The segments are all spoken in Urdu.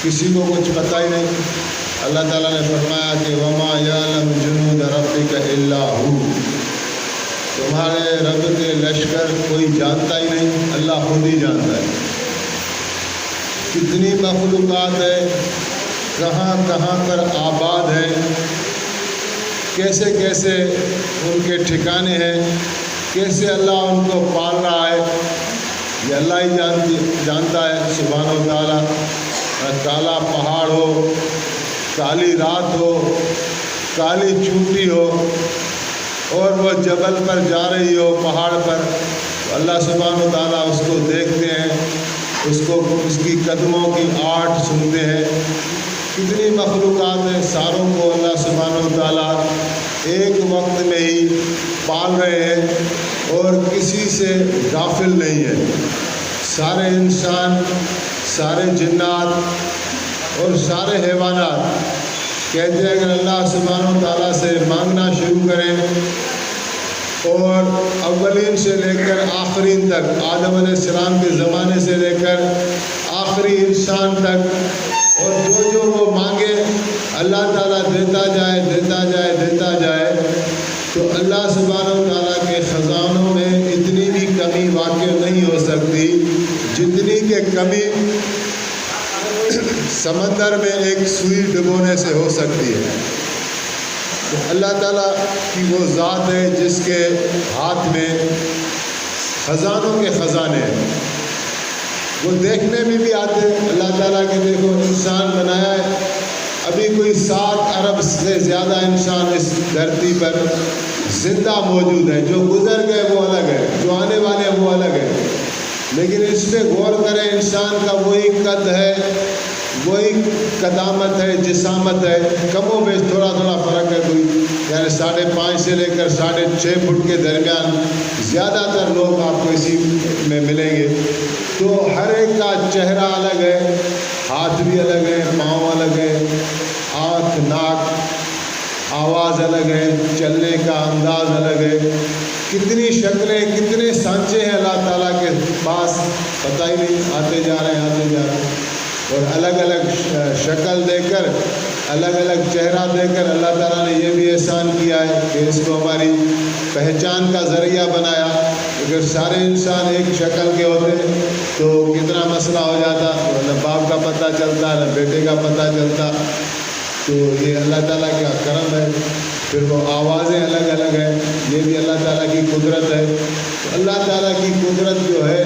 کسی کو کچھ پتہ ہی نہیں۔ اللہ تعالیٰ نے فرمایا کہ وما یعلم جنود ربک الا ہو، تمہارے رب کے لشکر کوئی جانتا ہی نہیں، اللہ خود ہی جانتا ہے۔ کتنی مخلوقات ہے، کہاں کہاں پر آباد ہے، کیسے کیسے ان کے ٹھکانے ہیں، کیسے اللہ ان کو پال رہا ہے، یہ اللہ ہی جانتا ہے سبحانہ و تعالیٰ۔ کالا پہاڑ ہو، کالی رات ہو، کالی چونٹی ہو، اور وہ جبل پر جا رہی ہو، پہاڑ پر، تو اللہ سبحانہ و تعالیٰ اس کو دیکھتے ہیں، اس کی قدموں کی آہٹ سنتے ہیں۔ کتنی مخلوقات ہیں، ساروں کو اللہ سبحانہ و تعالیٰ ایک وقت میں ہی پال رہے ہیں اور کسی سے غافل نہیں ہے۔ سارے انسان، سارے جنات اور سارے حیوانات کہتے ہیں اگر اللہ سبحانہ و تعالیٰ سے مانگنا شروع کریں، اور اولین سے لے کر آخرین تک، آدم علیہ السلام کے زمانے سے لے کر آخری انسان تک، اور جو وہ مانگے اللہ تعالیٰ دیتا جائے دیتا جائے دیتا جائے، تو اللہ سبحانہ و تعالیٰ کے خزانوں میں اتنی بھی کمی واقع نہیں ہو سکتی جتنی کہ کمی سمندر میں ایک سوئی ڈبونے سے ہو سکتی ہے۔ تو اللہ تعالیٰ کی وہ ذات ہے جس کے ہاتھ میں خزانوں کے خزانے ہیں۔ وہ دیکھنے میں بھی آتے ہیں اللہ تعالیٰ کے، دیکھو انسان بنایا ہے، ابھی کوئی 7 ارب سے زیادہ انسان اس دھرتی پر زندہ موجود ہے، جو گزر گئے وہ الگ ہے، جو آنے والے وہ الگ ہے، لیکن اس پہ غور کریں، انسان کا وہی قد ہے، وہی قدامت ہے، جسامت ہے، کم و بیش تھوڑا تھوڑا فرق ہے، کوئی یعنی 5.5 سے لے کر 6.5 فٹ کے درمیان زیادہ تر لوگ آپ کو اسی میں ملیں گے۔ تو ہر ایک کا چہرہ الگ ہے، ہاتھ بھی الگ ہے، پاؤں الگ ہے، آنکھ، ناک، آواز الگ ہے، چلنے کا انداز الگ ہے، کتنی شکلیں، کتنے سانچے ہیں اللہ تعالیٰ کے پاس، پتہ ہی نہیں، آتے جا رہے ہیں آتے جا رہے ہیں۔ اور الگ الگ شکل دے کر، الگ الگ چہرہ دے کر اللہ تعالیٰ نے یہ بھی احسان کیا ہے کہ اس کو ہماری پہچان کا ذریعہ بنایا۔ اگر سارے انسان ایک شکل کے ہوتے تو کتنا مسئلہ ہو جاتا، نہ باپ کا پتہ چلتا، نہ بیٹے کا پتہ چلتا۔ تو یہ اللہ تعالیٰ کا کرم ہے۔ پھر وہ آوازیں الگ الگ ہیں، یہ بھی اللہ تعالیٰ کی قدرت ہے۔ تو اللہ تعالیٰ کی قدرت جو ہے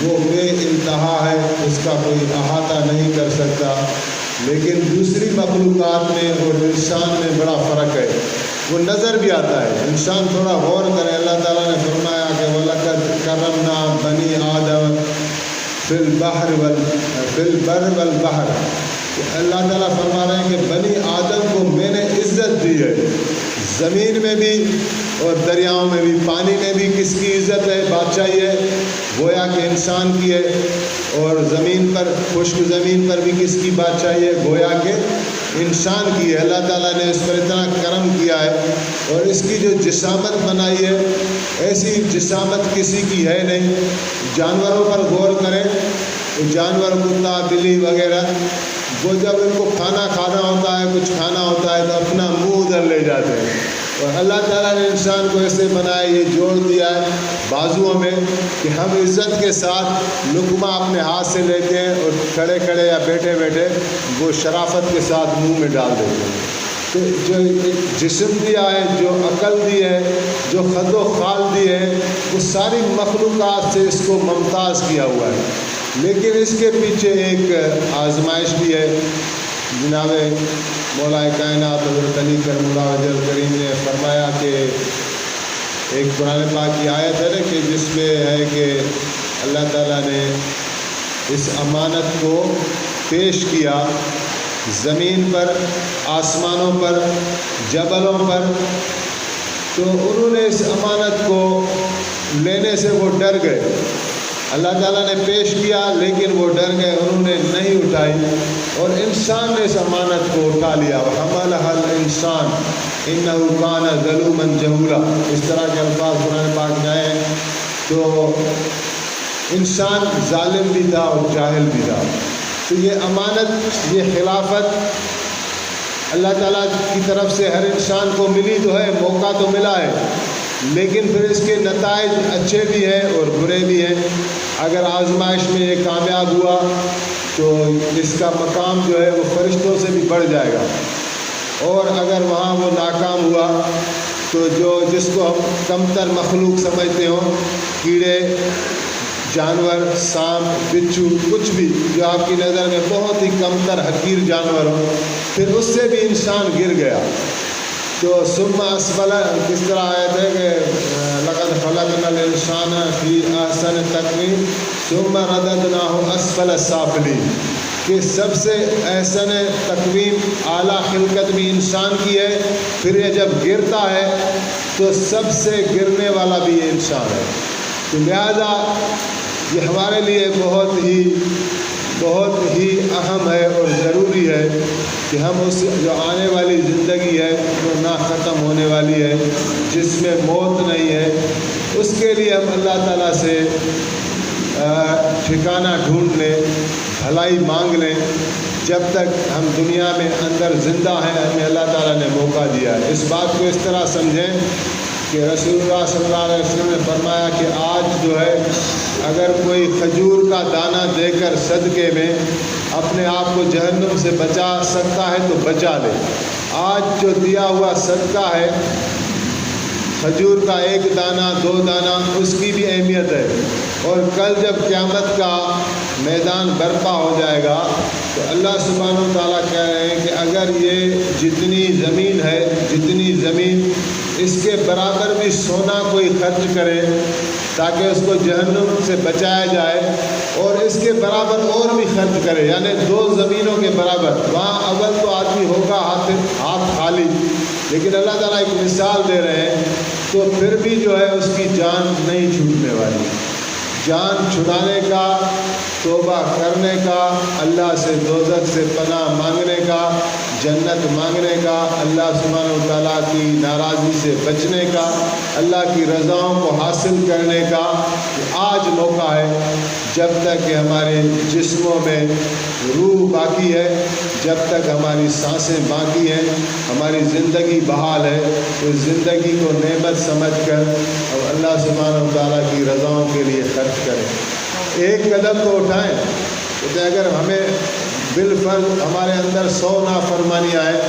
وہ بے انتہا ہے، اس کا کوئی احاطہ نہیں کر سکتا۔ لیکن دوسری مخلوقات میں اور انسان میں بڑا فرق ہے، وہ نظر بھی آتا ہے۔ انسان تھوڑا غور کرے، اللہ تعالیٰ نے فرمایا کہ وَلَقَدْ كَرَّمْنَا بَنِي آدَمَ فِي الْبَرِّ وَالْبَحْرِ، اللہ تعالیٰ فرما رہے ہیں کہ بنی آدم کو میں نے عزت دی ہے، زمین میں بھی اور دریاؤں میں بھی۔ پانی میں بھی کس کی عزت ہے، بادشاہی ہے، گویا کہ انسان کی ہے، اور زمین پر، خشک زمین پر بھی کس کی بادشاہی ہے، گویا کہ انسان کی ہے۔ اللہ تعالیٰ نے اس پر اتنا کرم کیا ہے، اور اس کی جو جسامت بنائی ہے، ایسی جسامت کسی کی ہے نہیں۔ جانوروں پر غور کریں، جانور، کتا، بلی وغیرہ، وہ جب ان کو کھانا ہوتا ہے، کچھ کھانا ہوتا ہے تو اپنا منہ ادھر لے جاتے ہیں، اور اللہ تعالیٰ نے انسان کو ایسے بنایا، یہ جوڑ دیا ہے بازوؤں میں کہ ہم عزت کے ساتھ لقمہ اپنے ہاتھ سے لیتے ہیں، اور کھڑے کھڑے یا بیٹھے بیٹھے وہ شرافت کے ساتھ منہ میں ڈال دیتے ہیں۔ تو جو جسم دیا ہے، جو عقل دی ہے، جو خد و خال دی ہے، وہ ساری مخلوقات سے اس کو ممتاز کیا ہوا ہے۔ لیکن اس کے پیچھے ایک آزمائش بھی ہے۔ جناب مولا کائنات حضرت علی کرم اللہ وجہ الکریم نے فرمایا کہ ایک قرآن پاک کی آیت ہے نا کہ جس میں ہے کہ اللہ تعالیٰ نے اس امانت کو پیش کیا زمین پر، آسمانوں پر، جبلوں پر، تو انہوں نے اس امانت کو لینے سے وہ ڈر گئے۔ اللہ تعالیٰ نے پیش کیا لیکن وہ ڈر گئے، انہوں نے نہیں اٹھائی، اور انسان نے اس امانت کو اٹھا لیا۔ وَحَمَلَهَا الْإِنسَانُ إِنَّهُ كَانَ ظَلُومًا جَهُولًا، اس طرح کے الفاظ قرآن پاک میں آئے ہیں۔ تو انسان ظالم بھی تھا اور جاہل بھی تھا۔ تو یہ امانت، یہ خلافت اللہ تعالیٰ کی طرف سے ہر انسان کو ملی تو ہے، موقع تو ملا ہے، لیکن پھر اس کے نتائج اچھے بھی ہیں اور برے بھی ہیں۔ اگر آزمائش میں یہ کامیاب ہوا تو اس کا مقام جو ہے وہ فرشتوں سے بھی بڑھ جائے گا، اور اگر وہاں وہ ناکام ہوا تو جس کو ہم کمتر مخلوق سمجھتے ہوں، کیڑے، جانور، سانپ، بچھو، کچھ بھی جو آپ کی نظر میں بہت ہی کمتر حقیر جانور ہو، پھر اس سے بھی انسان گر گیا تو ثم اسفل، کس طرح آیت ہے کہ لقد خلقنا الانسان فی احسن تقویم ثم رددناہ اسفل سافلین، کہ سب سے احسن تقویم، اعلیٰ خلقت بھی انسان کی ہے، پھر یہ جب گرتا ہے تو سب سے گرنے والا بھی یہ انسان ہے۔ تو لہذا یہ ہمارے لیے بہت ہی اہم ہے اور ضروری ہے کہ ہم اس جو آنے والی زندگی ہے جو نہ ختم ہونے والی ہے، جس میں موت نہیں ہے، اس کے لیے ہم اللہ تعالیٰ سے ٹھکانہ ڈھونڈ لیں، بھلائی مانگ لیں۔ جب تک ہم دنیا میں اندر زندہ ہیں، ہمیں اللہ تعالیٰ نے موقع دیا ہے۔ اس بات کو اس طرح سمجھیں کہ رسول اللہ صلی اللہ علیہ وسلم نے فرمایا کہ آج جو ہے اگر کوئی کھجور کا دانہ دے کر صدقے میں اپنے آپ کو جہنم سے بچا سکتا ہے تو بچا لے۔ آج جو دیا ہوا صدقہ ہے، کھجور کا 1 دانہ 2 دانہ، اس کی بھی اہمیت ہے، اور کل جب قیامت کا میدان برپا ہو جائے گا تو اللہ سبحانہ و تعالیٰ کہہ رہے ہیں کہ اگر یہ جتنی زمین ہے، جتنی زمین، اس کے برابر بھی سونا کوئی خرچ کرے تاکہ اس کو جہنم سے بچایا جائے، اور اس کے برابر اور بھی خرچ کرے، یعنی 2 زمینوں کے برابر، وہاں اول تو آدمی ہوگا ہاتھ خالی، لیکن اللہ تعالیٰ ایک مثال دے رہے ہیں، تو پھر بھی جو ہے اس کی جان نہیں چھوٹنے والی۔ جان چھڑانے کا، توبہ کرنے کا، اللہ سے دوزخ سے پناہ مانگنے کا، جنت مانگنے کا، اللہ سبحانہ و تعالیٰ کی ناراضی سے بچنے کا، اللہ کی رضاؤں کو حاصل کرنے کا آج موقع ہے۔ جب تک کہ ہمارے جسموں میں روح باقی ہے، جب تک ہماری سانسیں باقی ہیں، ہماری زندگی بحال ہے، تو زندگی کو نعمت سمجھ کر اور اللہ سبحانہ و تعالیٰ کی رضاؤں کے لیے خرچ کریں۔ ایک قدم تو اٹھائیں، کہ اگر ہمیں بالفرض ہمارے اندر 100 نافرمانی آئے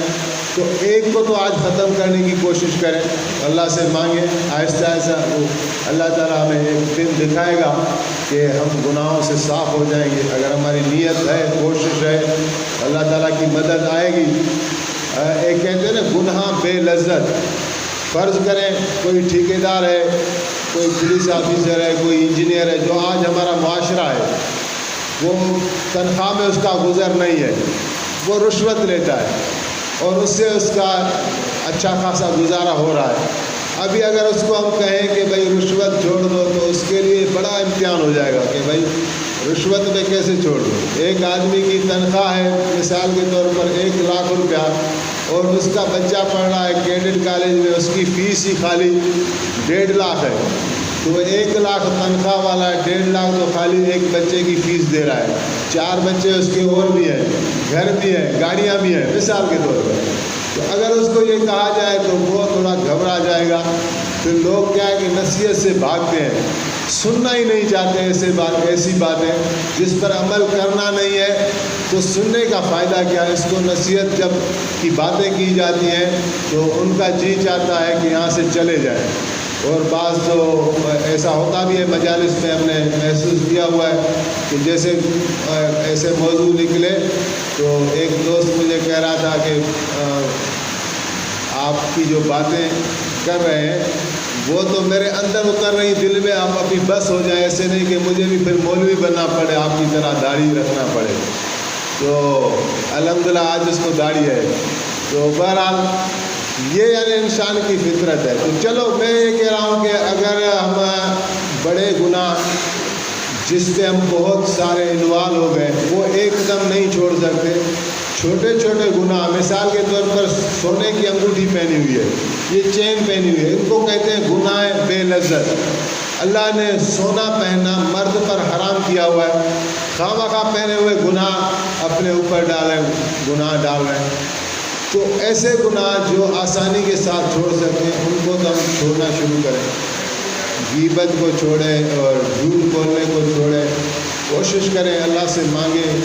تو ایک کو تو آج ختم کرنے کی کوشش کریں، اللہ سے مانگیں، آہستہ آہستہ اللہ تعالیٰ ہمیں ایک دن دکھائے گا کہ ہم گناہوں سے صاف ہو جائیں گے۔ اگر ہماری نیت ہے، کوشش ہے، اللہ تعالیٰ کی مدد آئے گی۔ ایک کہتے ہیں نا گناہ بے لذت۔ فرض کریں کوئی ٹھیکیدار ہے، کوئی پولیس آفیسر ہے، کوئی انجینئر ہے، جو آج ہمارا معاشرہ ہے، وہ تنخواہ میں اس کا گزر نہیں ہے، وہ رشوت لیتا ہے اور اس سے اس کا اچھا خاصا گزارا ہو رہا ہے۔ ابھی اگر اس کو ہم کہیں کہ بھائی رشوت چھوڑ دو تو اس کے لیے بڑا امتحان ہو جائے گا کہ بھائی رشوت میں کیسے چھوڑ دو۔ ایک آدمی کی تنخواہ ہے مثال کے طور پر 1 لاکھ روپیہ، اور اس کا بچہ پڑھ رہا ہے کیڈٹ کالج میں، اس کی فیس ہی خالی 1.5 لاکھ ہے، تو وہ 1 لاکھ تنخواہ والا ہے، 1.5 لاکھ تو خالی ایک بچے کی فیس دے رہا ہے۔ 4 بچے اس کے اور بھی ہیں، گھر بھی ہے، گاڑیاں بھی ہیں مثال کے طور پر۔ تو اگر اس کو یہ کہا جائے تو وہ تھوڑا گھبرا جائے گا، پھر لوگ کیا ہے کہ نصیحت سے بھاگتے ہیں، سننا ہی نہیں چاہتے ایسی باتیں جس پر عمل کرنا نہیں ہے، تو سننے کا فائدہ کیا ہے؟ اس کو نصیحت جب کی باتیں کی جاتی ہیں تو ان کا جی چاہتا ہے کہ یہاں سے چلے جائیں۔ اور بعض تو ایسا ہوتا بھی ہے مجالس میں، ہم نے محسوس کیا ہوا ہے کہ جیسے ایسے موضوع نکلے تو ایک دوست مجھے کہہ رہا تھا کہ آپ کی جو باتیں کر رہے ہیں وہ تو میرے اندر اتر رہی، دل میں آپ ابھی بس ہو جائے، ایسے نہیں کہ مجھے بھی پھر مولوی بننا پڑے، آپ کی طرح داڑھی رکھنا پڑے۔ تو الحمدللہ آج اس کو داڑھی ہے۔ تو بہرحال یہ یعنی انسان کی فطرت ہے۔ تو چلو میں یہ کہہ رہا ہوں کہ اگر ہم بڑے گناہ جس پہ ہم بہت سارے انوالو ہو گئے وہ ایک دم نہیں چھوڑ سکتے، چھوٹے چھوٹے گناہ، مثال کے طور پر سونے کی انگوٹھی پہنی ہوئی ہے، یہ چین پہنی ہوئی ہے، ان کو کہتے ہیں گناہ بے لذت۔ اللہ نے سونا پہننا مرد پر حرام کیا ہوا ہے، خواہ پہنے ہوئے گناہ اپنے اوپر گناہ ڈال رہے ہیں۔ تو ایسے گناہ جو آسانی کے ساتھ چھوڑ سکیں ان کو تو ہم چھوڑنا شروع کریں، غیبت کو چھوڑیں اور جھوٹ بولنے کو چھوڑیں، کوشش کریں، اللہ سے مانگیں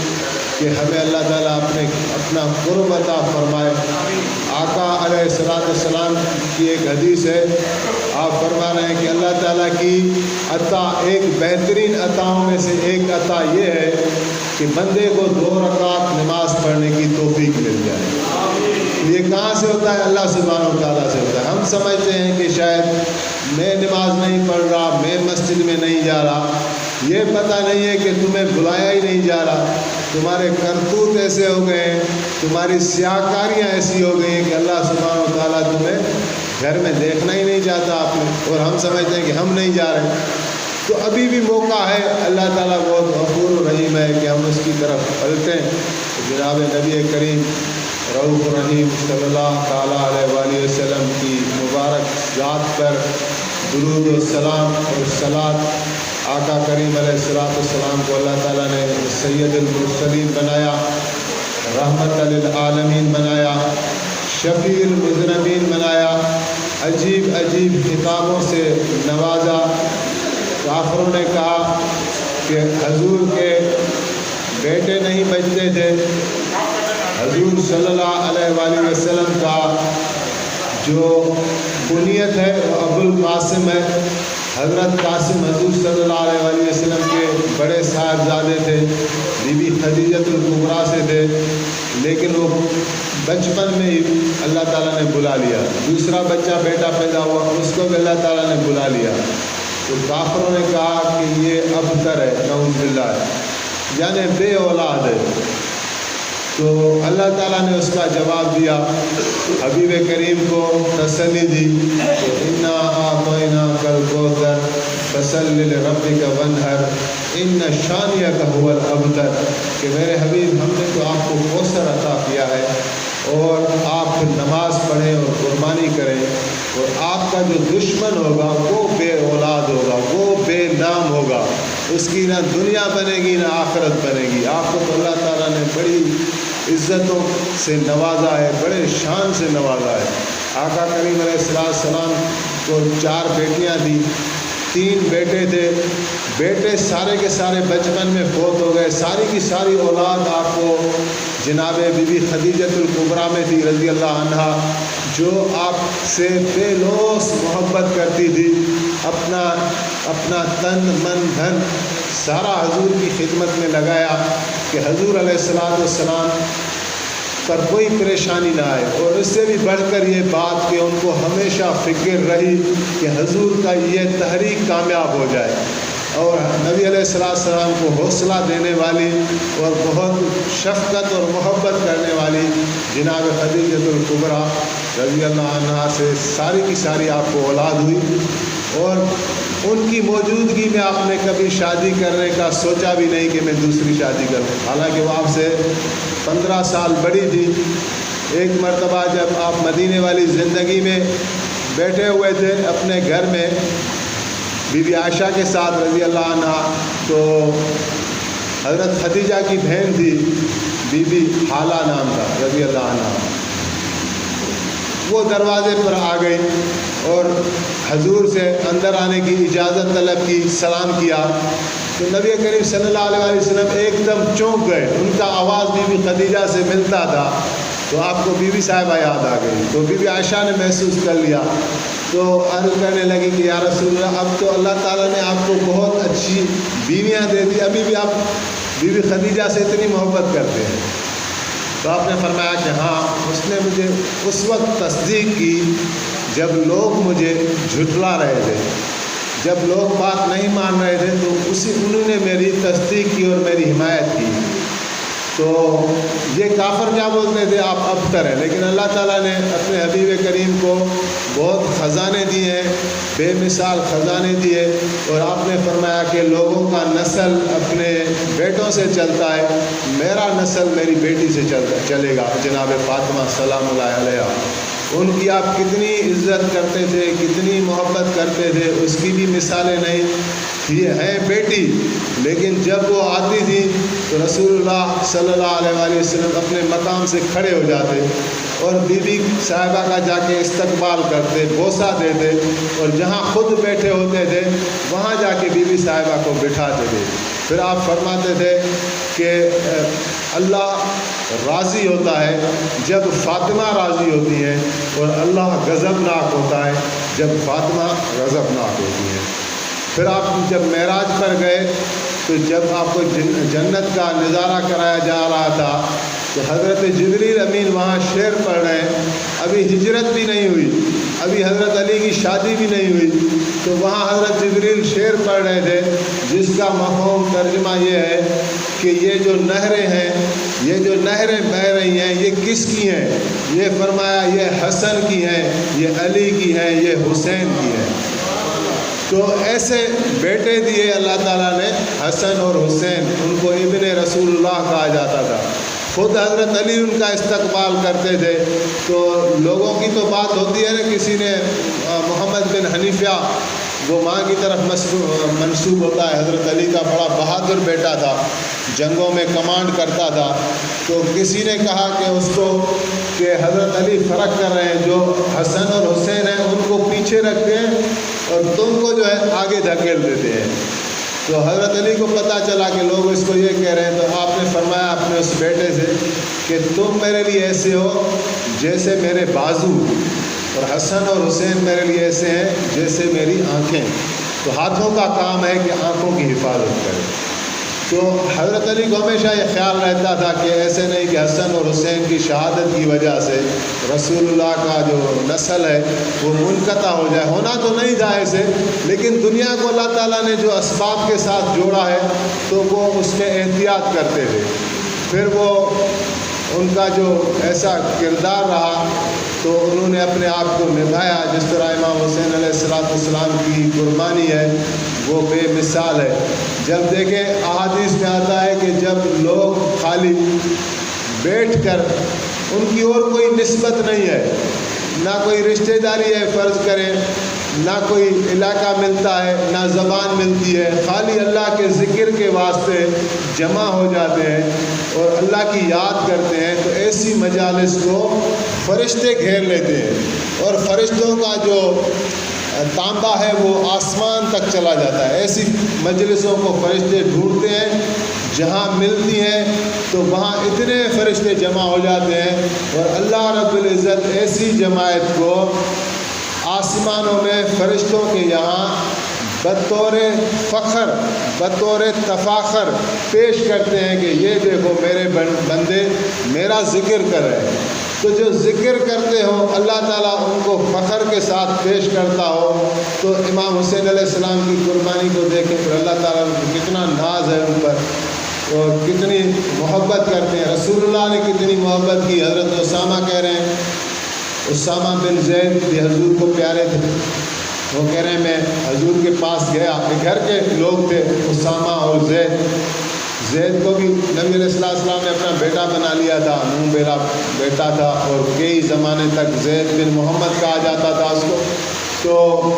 کہ ہمیں اللہ تعالیٰ اپنا قرب عطا فرمائے۔ آقا علیہ السلام کی ایک حدیث ہے، آپ فرما رہے ہیں کہ اللہ تعالیٰ کی عطا، ایک بہترین عطاؤں میں سے ایک عطا یہ ہے کہ بندے کو 2 رکعت نماز پڑھنے کی توفیق مل جائے۔ یہ کہاں سے ہوتا ہے؟ اللہ سبحانہ و تعالیٰ سے ہوتا ہے۔ ہم سمجھتے ہیں کہ شاید میں نماز نہیں پڑھ رہا، میں مسجد میں نہیں جا رہا، یہ پتہ نہیں ہے کہ تمہیں بلایا ہی نہیں جا رہا، تمہارے کرتوت ایسے ہو گئے ہیں، تمہاری سیاکاریاں ایسی ہو گئی ہیں کہ اللہ سبحانہ و تعالیٰ تمہیں گھر میں دیکھنا ہی نہیں چاہتا آپ نے، اور ہم سمجھتے ہیں کہ ہم نہیں جا رہے۔ تو ابھی بھی موقع ہے، اللہ تعالیٰ بہت غفور و رحیم ہے کہ ہم اس کی طرف پلٹیں۔ جناب نبی کریم رؤوف الرحیم صلی اللہ تعالیٰ علیہ وآلہ وسلم کی مبارک ذات پر درود و سلام اور صلاۃ۔ آقا کریم علیہ السلام کو اللہ تعالیٰ نے سید المرسلین بنایا، رحمت للعالمین بنایا، شفیع المذنبین بنایا، عجیب عجیب خطابوں سے نوازا۔ کافروں نے کہا کہ حضور کے بیٹے نہیں بچتے تھے۔ حضور صلی اللہ علیہ وآلہ وسلم کا جو کنیت ہے وہ ابو القاسم ہے۔ حضرت قاسم حضور صلی اللہ علیہ وآلہ وسلم کے بڑے صاحبزادے تھے، بی بی خدیجۃ الکبریٰ سے تھے، لیکن وہ بچپن میں ہی اللہ تعالیٰ نے بلا لیا۔ دوسرا بچہ بیٹا پیدا ہوا، اس کو بھی اللہ تعالیٰ نے بلا لیا۔ تو کافروں نے کہا کہ یہ ابتر ہے، نعوذ باللہ، یعنی بے اولاد ہے۔ تو اللہ تعالیٰ نے اس کا جواب دیا، حبیب کریم کو تسلی دی کہ انا اعطیناک الکوثر فصلی لربک وانحر ان شانئک هو الابتر، کہ میرے حبیب ہم نے تو آپ کو کوثر عطا کیا ہے، اور آپ نماز پڑھیں اور قربانی کریں، اور آپ کا جو دشمن ہوگا وہ بے اولاد ہوگا، وہ بے نام ہوگا، اس کی نہ دنیا بنے گی نہ آخرت بنے گی۔ آپ کو تو اللہ تعالیٰ نے بڑی عزتوں سے نوازا ہے، بڑے شان سے نوازا ہے۔ آقا کریم علیہ السلام کو 4 بیٹیاں تھیں، 3 بیٹے تھے، بیٹے سارے کے سارے بچپن میں فوت ہو گئے، ساری کی ساری اولاد آپ کو جناب بی بی خدیجۃ الکبریٰ میں تھی رضی اللہ عنہا، جو آپ سے بے لوث محبت کرتی تھی، اپنا تن من دھن سارا حضور کی خدمت میں لگایا کہ حضور علیہ السلام پر کوئی پریشانی نہ آئے، اور اس سے بھی بڑھ کر یہ بات کہ ان کو ہمیشہ فکر رہی کہ حضور کا یہ تحریک کامیاب ہو جائے، اور نبی علیہ السلام کو حوصلہ دینے والی اور بہت شفقت اور محبت کرنے والی جناب خدیجۃ الکبریٰ رضی اللہ عنہا سے ساری کی ساری آپ کو اولاد ہوئی، اور ان کی موجودگی میں آپ نے کبھی شادی کرنے کا سوچا بھی نہیں کہ میں دوسری شادی کروں، حالانکہ وہ آپ سے 15 سال بڑی تھی۔ ایک مرتبہ جب آپ مدینے والی زندگی میں بیٹھے ہوئے تھے اپنے گھر میں بی بی عائشہ کے ساتھ رضی اللہ عنہ، تو حضرت خدیجہ کی بہن تھی، بی بی حالہ نام تھا رضی اللہ عنہ، وہ دروازے پر آ گئی اور حضور سے اندر آنے کی اجازت طلب کی، سلام کیا، تو نبی کریم صلی اللہ علیہ وسلم ایک دم چونک گئے، ان کا آواز بی بی خدیجہ سے ملتا تھا، تو آپ کو بی بی صاحبہ یاد آ گئی، تو بی بی عائشہ نے محسوس کر لیا، تو عرض کرنے لگی کہ یا رسول اللہ، اب تو اللہ تعالیٰ نے آپ کو بہت اچھی بیویاں دے دی، ابھی بھی آپ بی بی خدیجہ سے اتنی محبت کرتے ہیں؟ تو آپ نے فرمایا کہ ہاں، اس نے مجھے اس وقت تصدیق کی جب لوگ مجھے جھٹلا رہے تھے، جب لوگ بات نہیں مان رہے تھے، تو انہوں نے میری تصدیق کی اور میری حمایت کی۔ تو یہ کافر کیا بولتے تھے؟ آپ ابتر ہیں، لیکن اللہ تعالیٰ نے اپنے حبیب کریم کو بہت خزانے دیے ہیں، بے مثال خزانے دیے، اور آپ نے فرمایا کہ لوگوں کا نسل اپنے بیٹوں سے چلتا ہے، میرا نسل میری بیٹی سے چلے گا، جناب فاطمہ سلام اللہ علیہا۔ ان کی آپ کتنی عزت کرتے تھے، کتنی محبت کرتے تھے، اس کی بھی مثالیں نہیں. یہ ہیں بیٹی، لیکن جب وہ آتی تھی تو رسول اللہ صلی اللہ علیہ وآلہ وسلم اپنے مقام سے کھڑے ہو جاتے اور بی بی صاحبہ کا جا کے استقبال کرتے، بوسہ دیتے، اور جہاں خود بیٹھے ہوتے تھے وہاں جا کے بی بی صاحبہ کو بٹھاتے تھے. پھر آپ فرماتے تھے کہ اللہ راضی ہوتا ہے جب فاطمہ راضی ہوتی ہیں، اور اللہ غضبناک ہوتا ہے جب فاطمہ غضبناک ہوتی ہیں. پھر آپ جب معراج پر گئے تو جب آپ کو جنت کا نظارہ کرایا جا رہا تھا تو حضرت جبریل امین وہاں شعر پڑھ رہے ہیں. ابھی ہجرت بھی نہیں ہوئی، ابھی حضرت علی کی شادی بھی نہیں ہوئی، تو وہاں حضرت جبریل شعر پڑھ رہے تھے جس کا مفہوم ترجمہ یہ ہے کہ یہ جو نہریں ہیں، یہ جو نہریں بہہ رہی ہیں، یہ کس کی ہیں؟ یہ فرمایا یہ حسن کی ہیں، یہ علی کی ہیں، یہ حسین کی ہیں. تو ایسے بیٹے دیے اللہ تعالیٰ نے، حسن اور حسین، ان کو ابن رسول اللہ کہا جاتا تھا. خود حضرت علی ان کا استقبال کرتے تھے. تو لوگوں کی تو بات ہوتی ہے نا، کسی نے محمد بن حنیفہ وہ ماں کی طرف منسوب ہوتا ہے، حضرت علی کا بڑا بہادر بیٹا تھا، جنگوں میں کمانڈ کرتا تھا. تو کسی نے کہا کہ اس کو کہ حضرت علی فرق کر رہے ہیں، جو حسن اور حسین ہیں ان کو پیچھے رکھتے ہیں اور تم کو جو ہے آگے دھکیل دیتے ہیں. تو حضرت علی کو پتہ چلا کہ لوگ اس کو یہ کہہ رہے ہیں، تو آپ نے فرمایا اپنے اس بیٹے سے کہ تم میرے لیے ایسے ہو جیسے میرے بازو، اور حسن اور حسین میرے لیے ایسے ہیں جیسے میری آنکھیں. تو ہاتھوں کا کام ہے کہ آنکھوں کی حفاظت کرے. تو حضرت علی کو ہمیشہ یہ خیال رہتا تھا کہ ایسے نہیں کہ حسن اور حسین کی شہادت کی وجہ سے رسول اللہ کا جو نسل ہے وہ منقطع ہو جائے. ہونا تو نہیں تھا ایسے، لیکن دنیا کو اللہ تعالیٰ نے جو اسباب کے ساتھ جوڑا ہے تو وہ اس میں احتیاط کرتے تھے. پھر وہ ان کا جو ایسا کردار رہا تو انہوں نے اپنے آپ کو نبھایا. جس طرح امام حسین علیہ السلام کی قربانی ہے وہ بے مثال ہے. جب دیکھیں احادیث میں آتا ہے کہ جب لوگ خالی بیٹھ کر، ان کی اور کوئی نسبت نہیں ہے، نہ کوئی رشتہ داری ہے فرض کریں، نہ کوئی علاقہ ملتا ہے، نہ زبان ملتی ہے، خالی اللہ کے ذکر کے واسطے جمع ہو جاتے ہیں اور اللہ کی یاد کرتے ہیں، تو ایسی مجالس کو فرشتے گھیر لیتے ہیں. اور فرشتوں کا جو تانبا ہے وہ آسمان تک چلا جاتا ہے. ایسی مجلسوں کو فرشتے ڈھونڈتے ہیں، جہاں ملتی ہیں تو وہاں اتنے فرشتے جمع ہو جاتے ہیں، اور اللہ رب العزت ایسی جماعت کو آسمانوں میں فرشتوں کے یہاں بطور فخر، بطور تفاخر پیش کرتے ہیں کہ یہ دیکھو میرے بندے میرا ذکر کر رہے ہیں. تو جو ذکر کرتے ہو اللہ تعالیٰ ان کو فخر کے ساتھ پیش کرتا ہو. تو امام حسین علیہ السلام کی قربانی کو دیکھیں پھر اللہ تعالیٰ کو کتنا ناز ہے ان پر، اور کتنی محبت کرتے ہیں. رسول اللہ نے کتنی محبت کی. حضرت اسامہ کہہ رہے ہیں، اسامہ بن زید بھی حضور کو پیارے تھے. وہ کہہ رہے ہیں میں حضور کے پاس گیا، گھر کے لوگ تھے اسامہ اور زید کو بھی نبی علیہ السلام نے اپنا بیٹا بنا لیا تھا، منہ بیلا بیٹا تھا، اور کئی زمانے تک زید بن محمد کہا جاتا تھا اس کو. تو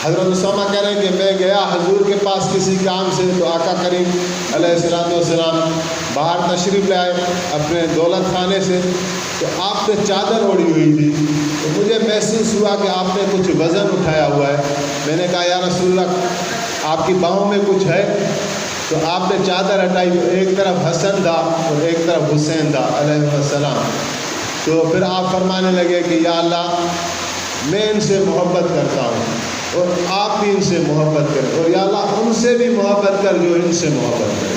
حضرت اسامہ کہہ رہے ہیں کہ میں گیا حضور کے پاس کسی کام سے، تو آقا کریم علیہ السلام باہر تشریف لے آئے اپنے دولت خانے سے. تو آپ نے چادر اوڑھی ہوئی تھی، تو مجھے محسوس ہوا کہ آپ نے کچھ وزن اٹھایا ہوا ہے. میں نے کہا یا رسول اللہ آپ کی باہوں میں کچھ ہے؟ تو آپ نے چادر ہٹائی، ایک طرف حسن تھا اور ایک طرف حسین تھا علیہ السلام. تو پھر آپ فرمانے لگے کہ یا اللہ میں ان سے محبت کرتا ہوں اور آپ بھی ان سے محبت کریں، اور یا اللہ ان سے بھی محبت کر جو ان سے محبت کرے.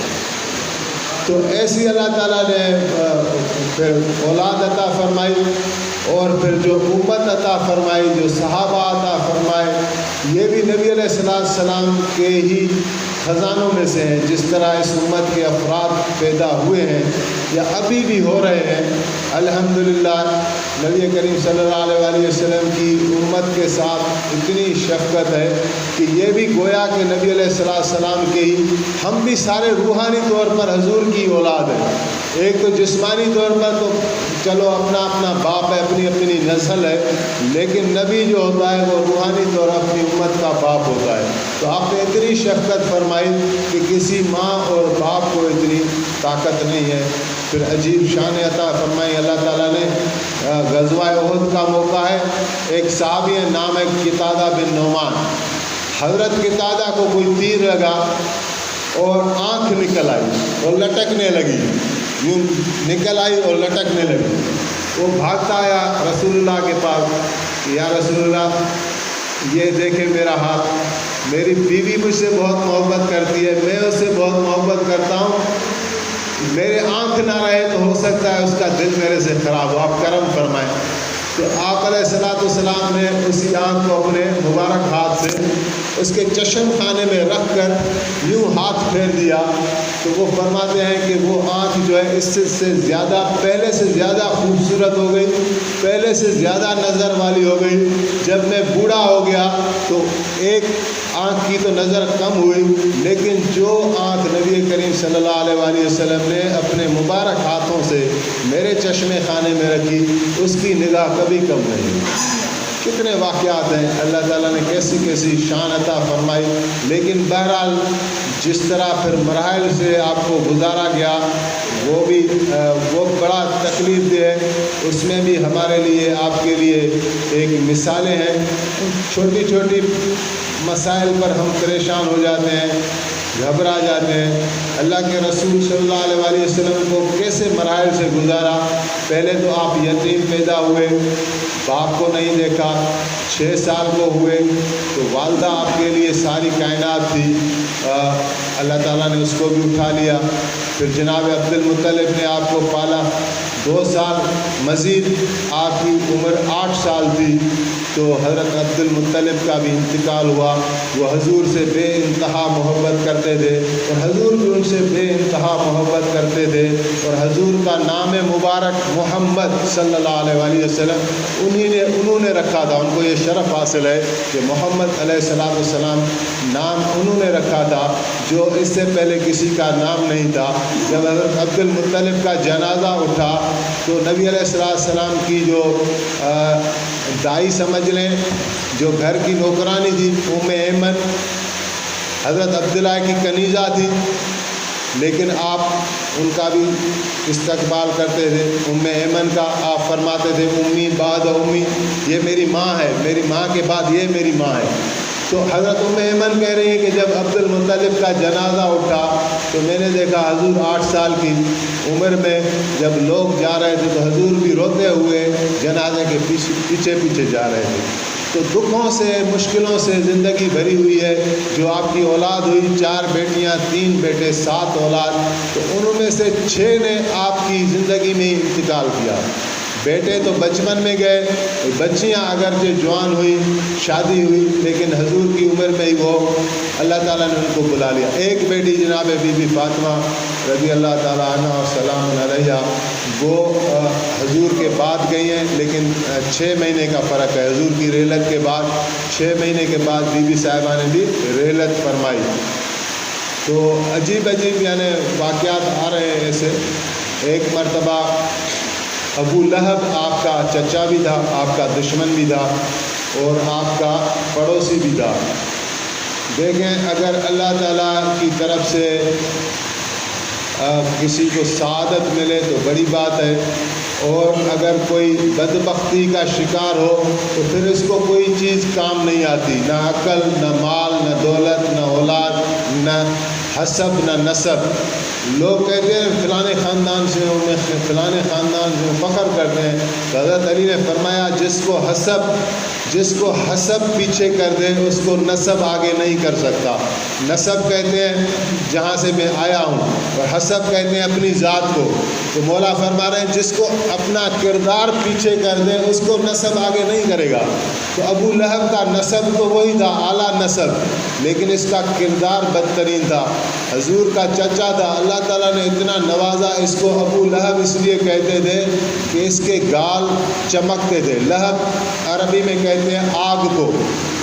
تو ایسی اللہ تعالیٰ نے پھر اولاد عطا فرمائی، اور پھر جو امت عطا فرمائی، جو صحابہ عطا فرمائے، یہ بھی نبی علیہ السلام کے ہی خزانوں میں سے ہیں. جس طرح اس امت کے افراد پیدا ہوئے ہیں یا ابھی بھی ہو رہے ہیں، الحمدللہ نبی کریم صلی اللہ علیہ وآلہ وسلم کی امت کے ساتھ اتنی شفقت ہے کہ یہ بھی گویا کہ نبی علیہ السلام کے ہی، ہم بھی سارے روحانی طور پر حضور کی اولاد ہیں. ایک تو جسمانی طور پر تو چلو اپنا اپنا باپ ہے، اپنی اپنی نسل ہے، لیکن نبی جو ہوتا ہے وہ روحانی طور اپنی امت کا باپ ہوتا ہے۔ تو آپ نے اتنی شفقت فرمائی کہ کسی ماں اور باپ کو اتنی طاقت نہیں ہے۔ پھر عجیب شان عطا فرمائی اللہ تعالیٰ نے۔ غزوہ احد کا موقع ہے، ایک صحابی ہے نام ہے قتادہ بن نعمان۔ حضرت قتادہ کو کوئی تیر لگا اور آنکھ نکل آئی اور لٹکنے لگی، یوں نکل آئی اور لٹکنے لگی۔ وہ بھاگتا آیا رسول اللہ کے پاس کہ یا رسول اللہ یہ دیکھیں میرا ہاتھ، میری بیوی مجھ سے بہت محبت کرتی ہے، میں اس سے بہت محبت کرتا ہوں، میرے آنکھ نہ رہے تو ہو سکتا ہے اس کا دل میرے سے خراب ہو، آپ کرم فرمائیں۔ تو آپ علیہ السلام نے اسی آنکھ کو اپنے مبارک ہاتھ سے اس کے چشم خانے میں رکھ کر یوں ہاتھ پھیر دیا، تو وہ فرماتے ہیں کہ وہ آنکھ جو ہے اس سے زیادہ، پہلے سے زیادہ خوبصورت ہو گئی، پہلے سے زیادہ نظر والی ہو گئی۔ جب میں بوڑھا ہو گیا تو ایک آنکھ کی تو نظر کم ہوئی، لیکن جو آنکھ نبی کریم صلی اللہ علیہ وسلم نے اپنے مبارک ہاتھوں سے میرے چشمے خانے میں رکھی، اس کی نگاہ کبھی کم نہیں ہوئی۔ کتنے واقعات ہیں، اللہ تعالیٰ نے کیسی کیسی شان عطا فرمائی۔ لیکن بہرحال جس طرح پھر مراحل سے آپ کو گزارا گیا وہ بڑا تکلیف دہ ہے، اس میں بھی ہمارے لیے، آپ کے لیے ایک مثالیں ہیں۔ چھوٹی چھوٹی مسائل پر ہم پریشان ہو جاتے ہیں، گھبرا جاتے ہیں۔ اللہ کے رسول صلی اللہ علیہ وسلم کو کیسے مراحل سے گزارا۔ پہلے تو آپ یتیم پیدا ہوئے، باپ کو نہیں دیکھا، 6 سال کو ہوئے تو والدہ آپ کے لیے ساری کائنات تھی، اللہ تعالیٰ نے اس کو بھی اٹھا لیا۔ پھر جناب عبد المطلب نے آپ کو پالا 2 سال، مزید آپ کی عمر 8 سال تھی تو حضرت عبد المطلب کا بھی انتقال ہوا۔ وہ حضور سے بے انتہا محبت کرتے تھے اور حضور بھی ان سے بے انتہا محبت کرتے تھے، اور حضور کا نام مبارک محمد صلی اللہ علیہ وسلم انہوں نے رکھا تھا۔ ان کو یہ شرف حاصل ہے کہ محمد علیہ السلام نام انہوں نے رکھا تھا، جو اس سے پہلے کسی کا نام نہیں تھا۔ جب حضرت عبد المطلب کا جنازہ اٹھا تو نبی علیہ السلام کی جو دائی سمجھ لیں، جو گھر کی نوکرانی تھی، ایمن حضرت عبداللہ کی کنیزہ تھی، لیکن آپ ان کا بھی استقبال کرتے تھے۔ ایمن کا آپ فرماتے تھے امی بعد امی، یہ میری ماں ہے، میری ماں کے بعد یہ میری ماں ہے۔ تو حضرت ایمن کہہ رہی ہیں کہ جب عبد المطلب کا جنازہ اٹھا تو میں نے دیکھا حضور 8 سال کی عمر میں جب لوگ جا رہے تھے تو حضور بھی روتے ہوئے جنازے کے پیچھے پیچھے جا رہے تھے۔ تو دکھوں سے، مشکلوں سے زندگی بھری ہوئی ہے۔ جو آپ کی اولاد ہوئی، 4 بیٹیاں 3 بیٹے 7 اولاد، تو انہوں میں سے 6 نے آپ کی زندگی میں انتقال کیا۔ بیٹے تو بچپن میں گئے، بچیاں اگرچہ جوان ہوئی، شادی ہوئی، لیکن حضور کی عمر میں ہی وہ اللہ تعالیٰ نے ان کو بلا لیا۔ ایک بیٹی جناب بی بی فاطمہ رضی اللہ تعالیٰ عنہ اور سلام علیہا، وہ حضور کے بعد گئی ہیں، لیکن 6 مہینے کا فرق ہے۔ حضور کی رحلت کے بعد 6 مہینے کے بعد بی بی صاحبہ نے بھی رحلت فرمائی۔ تو عجیب یعنی واقعات آ رہے ہیں ایسے۔ ایک مرتبہ ابو لہب آپ کا چچا بھی تھا، آپ کا دشمن بھی تھا اور آپ کا پڑوسی بھی تھا۔ دیکھیں اگر اللہ تعالیٰ کی طرف سے کسی کو سعادت ملے تو بڑی بات ہے، اور اگر کوئی بدبختی کا شکار ہو تو پھر اس کو کوئی چیز کام نہیں آتی، نہ عقل، نہ مال، نہ دولت، نہ اولاد، نہ حسب، نہ نسب۔ لوگ کہتے ہیں فلانے خاندان سے ہوں، میں فلانے خاندان سے ہوں، فخر کرتے ہیں۔ حضرت علی نے فرمایا جس کو حسب پیچھے کر دے اس کو نسب آگے نہیں کر سکتا۔ نسب کہتے ہیں جہاں سے میں آیا ہوں، اور حسب کہتے ہیں اپنی ذات کو۔ تو مولا فرما رہے ہیں جس کو اپنا کردار پیچھے کر دے اس کو نسب آگے نہیں کرے گا۔ تو ابو لہب کا نسب تو وہی تھا، اعلیٰ نسب، لیکن اس کا کردار بدترین تھا۔ حضور کا چچا تھا، اللہ تعالیٰ نے اتنا نوازا، اس کو ابو لہب اس لیے کہتے تھے کہ اس کے گال چمکتے تھے۔ لہب عربی میں کہتے ہیں آگ کو،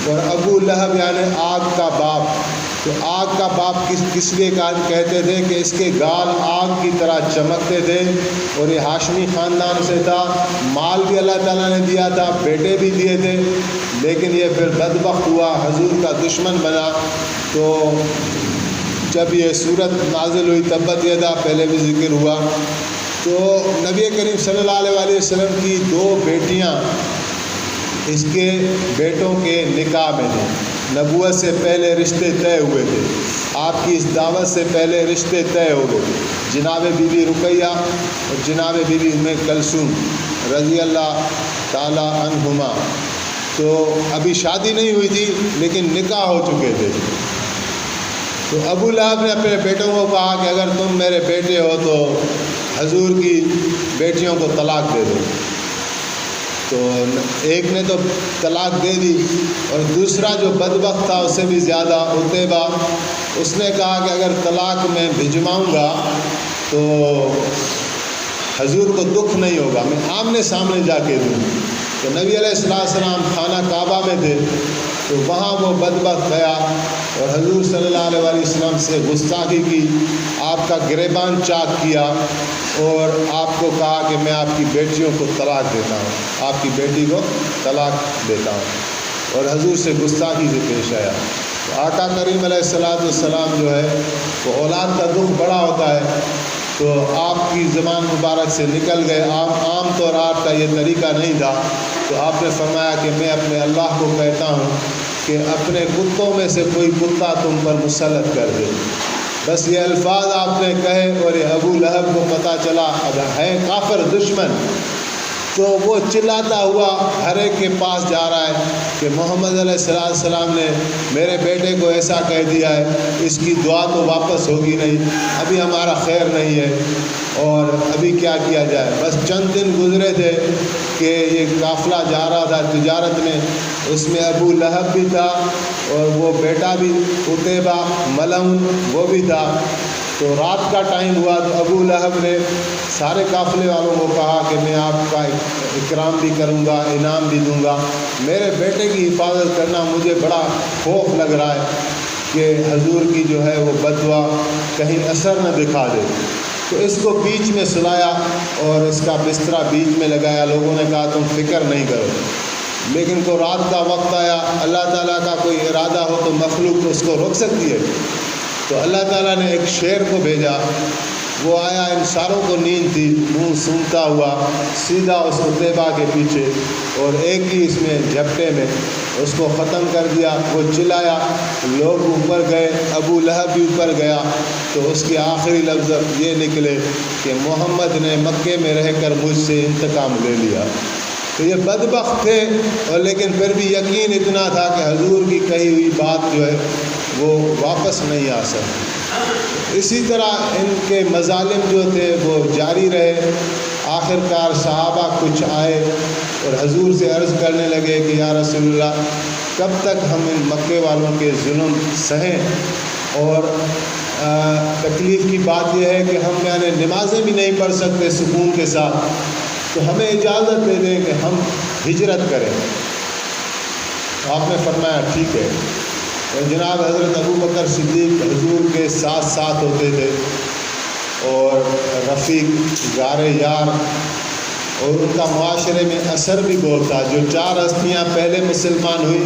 اور ابو لہب یعنی آگ کا باپ۔ تو آگ کا باپ کس لیے کہتے تھے کہ اس کے گال آگ کی طرح چمکتے تھے، اور یہ ہاشمی خاندان سے تھا، مال بھی اللہ تعالیٰ نے دیا تھا، بیٹے بھی دیے تھے، لیکن یہ پھر بدبخت ہوا، حضور کا دشمن بنا۔ تو جب یہ صورت نازل ہوئی تبت یدا پہلے بھی ذکر ہوا، تو نبی کریم صلی اللہ علیہ وسلم کی 2 بیٹیاں اس کے بیٹوں کے نکاح میں تھیں۔ نبوت سے پہلے رشتے طے ہوئے تھے، آپ کی اس دعوت سے پہلے رشتے طے ہو گئے تھے، جناب بی بی رقیہ اور جناب بی بی ام کلثوم رضی اللہ تعالی عنہما۔ تو ابھی شادی نہیں ہوئی تھی لیکن نکاح ہو چکے تھے۔ تو ابو لہب نے اپنے بیٹوں کو کہا کہ اگر تم میرے بیٹے ہو تو حضور کی بیٹیوں کو طلاق دے دو۔ تو ایک نے تو طلاق دے دی، اور دوسرا جو بدبخت تھا اس سے بھی زیادہ، عتیبہ، اس نے کہا کہ اگر طلاق میں بھجواؤں گا تو حضور کو دکھ نہیں ہوگا، میں آمنے سامنے جا کے دوں۔ تو نبی علیہ السلام خانہ کعبہ میں تھے، تو وہاں وہ بدبخت گیا اور حضور صلی اللہ علیہ وسلم سے گستاخی کی، آپ کا گریبان چاک کیا، اور آپ کو کہا کہ میں آپ کی بیٹیوں کو طلاق دیتا ہوں، آپ کی بیٹی کو طلاق دیتا ہوں، اور حضور سے گستاخی سے پیش آیا۔ تو آقا کریم علیہ السلام جو ہے وہ اولاد کا دکھ بڑا ہوتا ہے، تو آپ کی زبان مبارک سے نکل گئے، عام طور آپ کا یہ طریقہ نہیں تھا، تو آپ نے فرمایا کہ میں اپنے اللہ کو کہتا ہوں کہ اپنے کتوں میں سے کوئی کتا تم پر مسلط کر دے۔ بس یہ الفاظ آپ نے کہے، اور یہ ابو لہب کو پتہ چلا اب ہے کافر دشمن، تو وہ چلاتا ہوا ہر ایک کے پاس جا رہا ہے کہ محمد علیہ السلام نے میرے بیٹے کو ایسا کہہ دیا ہے، اس کی دعا تو واپس ہوگی نہیں، ابھی ہمارا خیر نہیں ہے، اور ابھی کیا کیا جائے۔ بس چند دن گزرے تھے کہ یہ قافلہ جا رہا تھا تجارت میں، اس میں ابو لہب بھی تھا اور وہ بیٹا بھی عتیبہ ملعون وہ بھی تھا۔ تو رات کا ٹائم ہوا تو ابو لہب نے سارے قافلے والوں کو کہا کہ میں آپ کا اکرام بھی کروں گا، انعام بھی دوں گا، میرے بیٹے کی حفاظت کرنا، مجھے بڑا خوف لگ رہا ہے کہ حضور کی جو ہے وہ بددعا کہیں اثر نہ دکھا دے۔ تو اس کو بیچ میں سلایا اور اس کا بسترا بیچ میں لگایا، لوگوں نے کہا تم فکر نہیں کرو، لیکن کو رات کا وقت آیا، اللہ تعالیٰ کا کوئی ارادہ ہو تو مخلوق تو اس کو روک سکتی ہے۔ تو اللہ تعالیٰ نے ایک شیر کو بھیجا، وہ آیا، ان ساروں کو نیند تھی، منہ سونگتا ہوا سیدھا اس عتیبہ کے پیچھے، اور ایک ہی اس میں جھپٹے میں اس کو ختم کر دیا۔ وہ چلایا، لوگ اوپر گئے، ابو لہب بھی اوپر گیا، تو اس کے آخری لفظ یہ نکلے کہ محمد نے مکے میں رہ کر مجھ سے انتقام لے لیا۔ تو یہ بدبخت تھے، اور لیکن پھر بھی یقین اتنا تھا کہ حضور کی کہی ہوئی بات جو ہے وہ واپس نہیں آ سکتی۔ اسی طرح ان کے مظالم جو تھے وہ جاری رہے۔ آخرکار صحابہ کچھ آئے اور حضور سے عرض کرنے لگے کہ یا رسول اللہ، کب تک ہم ان مکے والوں کے ظلم سہیں، اور تکلیف کی بات یہ ہے کہ ہم نمازیں بھی نہیں پڑھ سکتے سکون کے ساتھ، تو ہمیں اجازت دے دیں کہ ہم ہجرت کریں۔ آپ نے فرمایا ٹھیک ہے، اور جناب حضرت ابو بکر صدیق حضور کے ساتھ ساتھ ہوتے تھے، اور رفیق غار یار، اور ان کا معاشرے میں اثر بھی بہت تھا۔ جو 4 ہستیاں پہلے مسلمان ہوئی،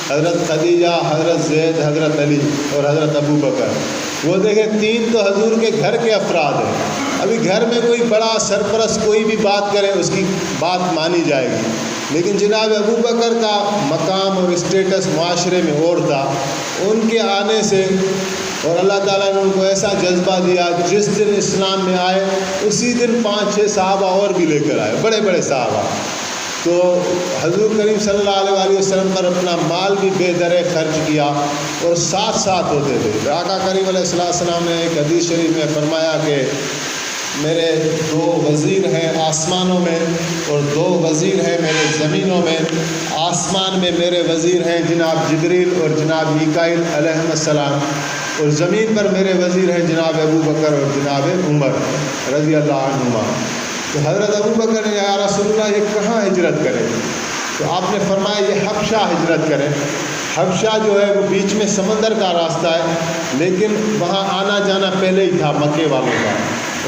حضرت خدیجہ، حضرت زید، حضرت علی اور حضرت ابو بکر، وہ دیکھیں 3 تو حضور کے گھر کے افراد ہیں۔ ابھی گھر میں کوئی بڑا سرپرست کوئی بھی بات کرے اس کی بات مانی جائے گی، لیکن جناب ابو بکر کا مقام اور اسٹیٹس معاشرے میں اور تھا۔ ان کے آنے سے، اور اللہ تعالیٰ نے ان کو ایسا جذبہ دیا، جس دن اسلام میں آئے اسی دن 5-6 صحابہ اور بھی لے کر آئے، بڑے بڑے صحابہ۔ تو حضور کریم صلی اللہ علیہ وسلم پر اپنا مال بھی بے درے خرچ کیا، اور ساتھ ساتھ ہوتے تھے۔ آقا کریم علیہ السلام نے ایک حدیث شریف میں فرمایا کہ میرے 2 وزیر ہیں آسمانوں میں، اور 2 وزیر ہیں میرے زمینوں میں۔ آسمان میں میرے وزیر ہیں جناب جبریل اور جناب میکائیل علیہ السلام، اور زمین پر میرے وزیر ہیں جناب ابو بکر اور جناب عمر رضی اللہ عنہما۔ تو حضرت ابو بکر نے یا رسول اللہ یہ کہاں ہجرت کریں؟ تو آپ نے فرمایا یہ حبشہ ہجرت کریں۔ حبشہ جو ہے وہ بیچ میں سمندر کا راستہ ہے، لیکن وہاں آنا جانا پہلے ہی تھا مکے والوں کا،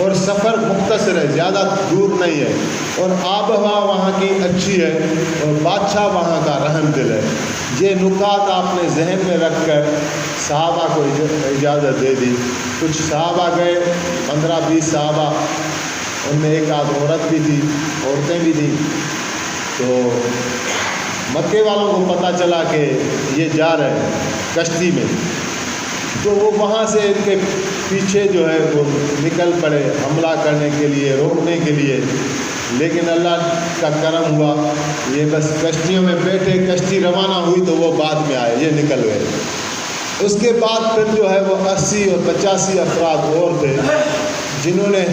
اور سفر مختصر ہے، زیادہ دور نہیں ہے، اور آب و ہوا وہاں کی اچھی ہے، اور بادشاہ وہاں کا رحم دل ہے۔ یہ نکات آپ نے ذہن میں رکھ کر صحابہ کو اجازت دے دی۔ کچھ صحابہ گئے، 15-20 صحابہ، ان میں ایک آدھ عورت بھی تھی، عورتیں بھی تھیں۔ تو مکے والوں کو پتہ چلا کہ یہ جا رہے ہیں کشتی میں، تو وہ وہاں سے ان کے پیچھے جو ہے وہ نکل پڑے حملہ کرنے کے لیے، روکنے کے لیے، لیکن اللہ کا کرم ہوا، یہ بس کشتیوں میں بیٹھے، کشتی روانہ ہوئی تو وہ بعد میں آئے، یہ نکل گئے۔ اس کے بعد پھر جو ہے وہ 80 اور 85 افراد اور تھے جنہوں نے